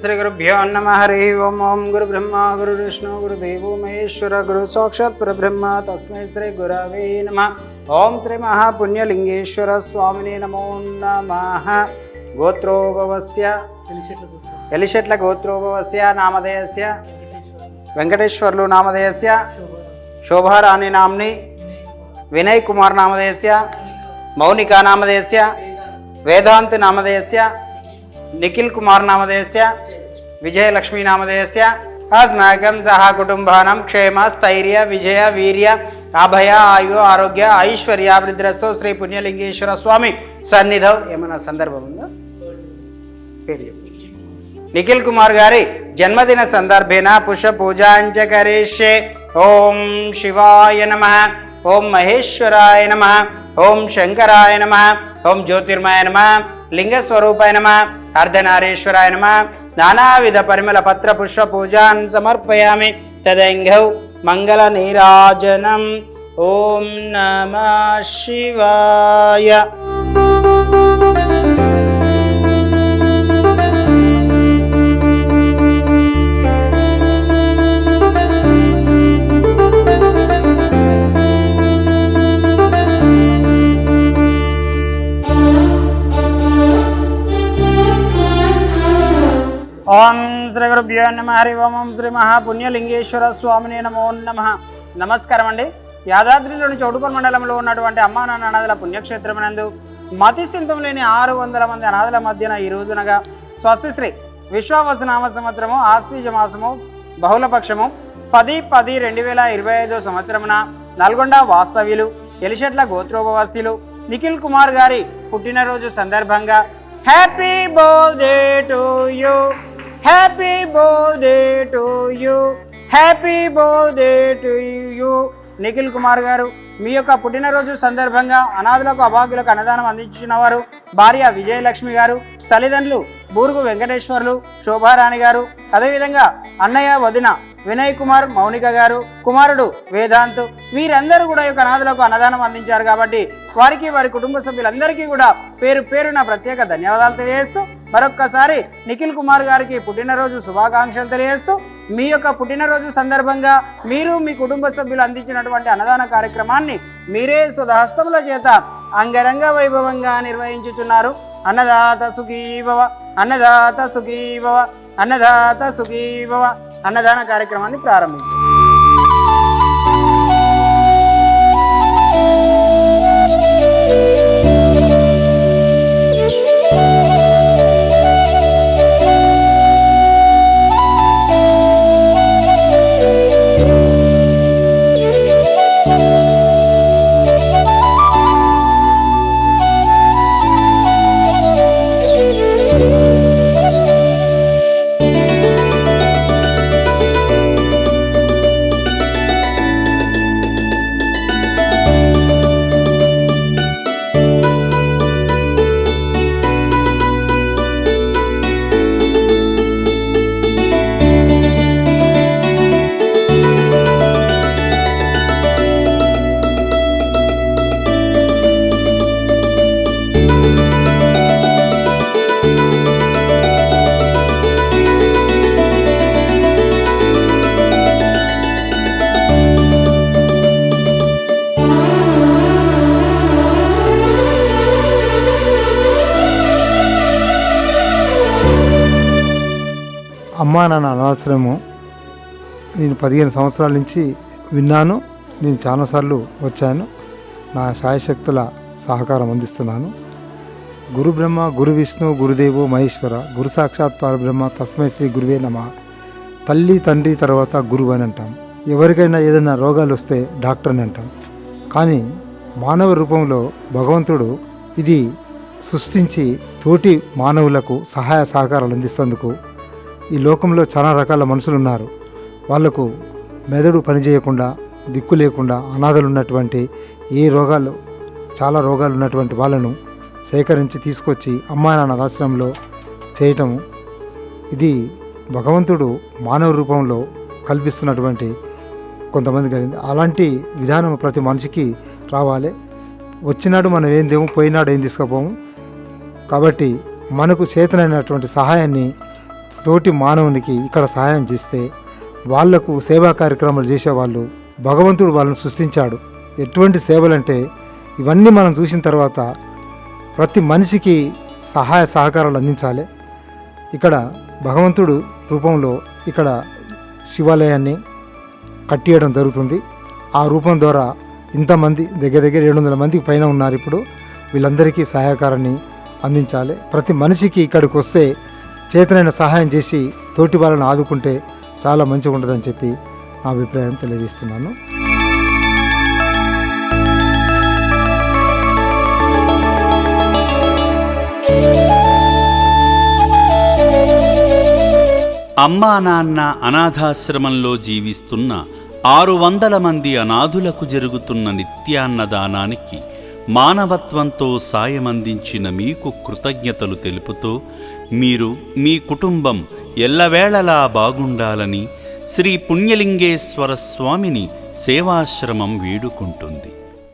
శ్రీ గురుభ్యో నమః. హరి ఓం. ఓం గురు బ్రహ్మ గురు విష్ణు గురు దేవో మహేశ్వర గురు సాక్షాత్ పరబ్రహ్మ తస్మై శ్రీ గురవే నమః. ఓం శ్రీ మహాపుణ్యలింగేశ్వర స్వామినే నమో నమః. గోత్రోభవస్య ఎలిశెట్ల గోత్రోభవస్య నామధేయస్య వెంకటేశ్వర్లు నామధేయస్య శోభారాణి నామ్ని వినయ్ కుమార్ నామధేయస్య మౌనికా నామధేయస్య వేదాంత్ నామధేయస్య నిఖిల్ కుమార్ నామధేయస్య విజయలక్ష్మీ నామధేయస్య అస్మాకం సహా కుటుంబానం క్షేమ స్థైర్య విజయ వీర్య అభయ ఆయు ఆరోగ్య ఐశ్వర్యాభివృద్ధిరస్తో శ్రీ పుణ్యలింగేశ్వర స్వామి సన్నిధౌ. ఏమైనా సందర్భం ఉందా? పేరు నిఖిల్ కుమార్ గారి జన్మదిన సందర్భేన పుష్ప పూజాంచ కరిష్యే. ఓం శివాయ నమః. ఓం మహేశ్వరాయ నమః. ఓం శంకరాయ నమః. ఓం జ్యోతిర్మయ నమః. లింగస్వరూపాయ నమః. అర్ధనారీశ్వరాయ నమః. నానావిధ పరిమళ పత్ర పుష్ప పూజాన్ సమర్పయామి. తదంగౌ మంగళ నీరాజనం. ఓం నమః శివాయ. ఓం శ్రీ గురుభ్యో నమః. హరి ఓం. ఓం శ్రీ మహాపుణ్యలింగేశ్వర స్వామినే నమో నమః. నమస్కారం అండి. యాదాద్రిలోని చౌటుపల్ మండలంలో ఉన్నటువంటి అమ్మా నాన్న అనాథల పుణ్యక్షేత్రమునందు మతిస్థితం లేని 600 మంది అనాథల మధ్యన ఈ రోజునగా స్వస్తిశ్రీ విశ్వావసనామ సంవత్సరము ఆశ్వీజ మాసము బహుళపక్షము 10/10/2025 సంవత్సరమున నల్గొండ వాస్తవ్యులు ఎలిశెట్ల గోత్రోపవాసీలు నిఖిల్ కుమార్ గారి పుట్టినరోజు సందర్భంగా happy birthday to you, happy birthday to you, happy birthday to you. Nikhil Kumar గారు మీ యొక్క పుట్టినరోజు సందర్భంగా అనాథులకు అభాగ్యులకు అన్నదానం అందించిన వారు భార్య విజయలక్ష్మి గారు, తల్లిదండ్రులు బూరుగు వెంకటేశ్వర్లు శోభారాణి గారు, అదేవిధంగా అన్నయ్య వదిన వినయ్ కుమార్ మౌనిక గారు, కుమారుడు వేదాంత్, వీరందరూ కూడా ఈ యొక్క అనాథులకు అన్నదానం అందించారు. కాబట్టి వారికి వారి కుటుంబ సభ్యులందరికీ కూడా పేరు పేరున ప్రత్యేక ధన్యవాదాలు తెలియజేస్తూ మరొక్కసారి నిఖిల్ కుమార్ గారికి పుట్టినరోజు శుభాకాంక్షలు తెలియజేస్తూ మీ యొక్క పుట్టినరోజు సందర్భంగా మీరు మీ కుటుంబ సభ్యులు అందించినటువంటి అన్నదాన కార్యక్రమాన్ని మీరే స్వహస్తముల చేత అంగరంగ వైభవంగా నిర్వహించుచున్నారు. అన్నదాత సుఖీభవ, అన్నదాత సుఖీభవ, అన్నదాత సుఖీభవ. అన్నదాన కార్యక్రమాన్ని ప్రారంభించారు. అమ్మా నాన్న అనవసరము నేను 15 సంవత్సరాల నుంచి విన్నాను. నేను చాలాసార్లు వచ్చాను. నా శాయశక్తుల సహకారం అందిస్తున్నాను. గురు బ్రహ్మ గురు విష్ణు గురుదేవో మహేశ్వర గురు సాక్షాత్ పరబ్రహ్మ తస్మై శ్రీ గురువే నమః. తల్లి తండ్రి తర్వాత గురువు అని అంటాం. ఎవరికైనా ఏదైనా రోగాలు వస్తే డాక్టర్ అని అంటాం. కానీ మానవ రూపంలో భగవంతుడు ఇది సృష్టించి తోటి మానవులకు సహాయ సహకారాలు అందిస్తేందుకు ఈ లోకంలో చాలా రకాల మనుషులు ఉన్నారు. వాళ్లకు మెదడు పనిచేయకుండా దిక్కు లేకుండా అనాథలు ఉన్నటువంటి చాలా రోగాలు ఉన్నటువంటి వాళ్ళను సేకరించి తీసుకొచ్చి అమ్మా నాన్న ఆశ్రమంలో చేయటము ఇది భగవంతుడు మానవ రూపంలో కల్పిస్తున్నటువంటి కొంతమంది కలిగింది. అలాంటి విధానం ప్రతి మనిషికి రావాలి. వచ్చినాడు మనం ఏం దేము, పోయినాడు ఏం తీసుకుపోము. కాబట్టి మనకు చేతనైనటువంటి సహాయాన్ని తోటి మానవునికి ఇక్కడ సహాయం చేస్తే వాళ్లకు సేవా కార్యక్రమాలు చేసేవాళ్ళు భగవంతుడు వాళ్ళని సృష్టించాడు. ఎటువంటి సేవలంటే ఇవన్నీ మనం చూసిన తర్వాత ప్రతి మనిషికి సహాయ సహకారాలు అందించాలి. ఇక్కడ భగవంతుడు రూపంలో ఇక్కడ శివాలయాన్ని కట్టియడం జరుగుతుంది. ఆ రూపం ద్వారా ఇంతమంది దగ్గర 700 మందికి పైన ఉన్నారు. ఇప్పుడు వీళ్ళందరికీ సహాయకారాన్ని అందించాలి. ప్రతి మనిషికి ఇక్కడికి వస్తే చేతనైన సహాయం చేసి తోటి వాళ్ళని ఆదుకుంటే చాలా మంచిగా ఉంటుందని చెప్పి నా అభిప్రాయం తెలియజేస్తున్నాను. అమ్మా నాన్న అనాథాశ్రమంలో జీవిస్తున్న 600 మంది అనాథులకు జరుగుతున్న నిత్యాన్నదానానికి మానవత్వంతో సాయమందించిన మీకు కృతజ్ఞతలు తెలుపుతూ మీరు మీ కుటుంబం ఎల్లవేళలా బాగుండాలని శ్రీ పుణ్యలింగేశ్వర స్వామిని సేవాశ్రమం వేడుకుంటుంది.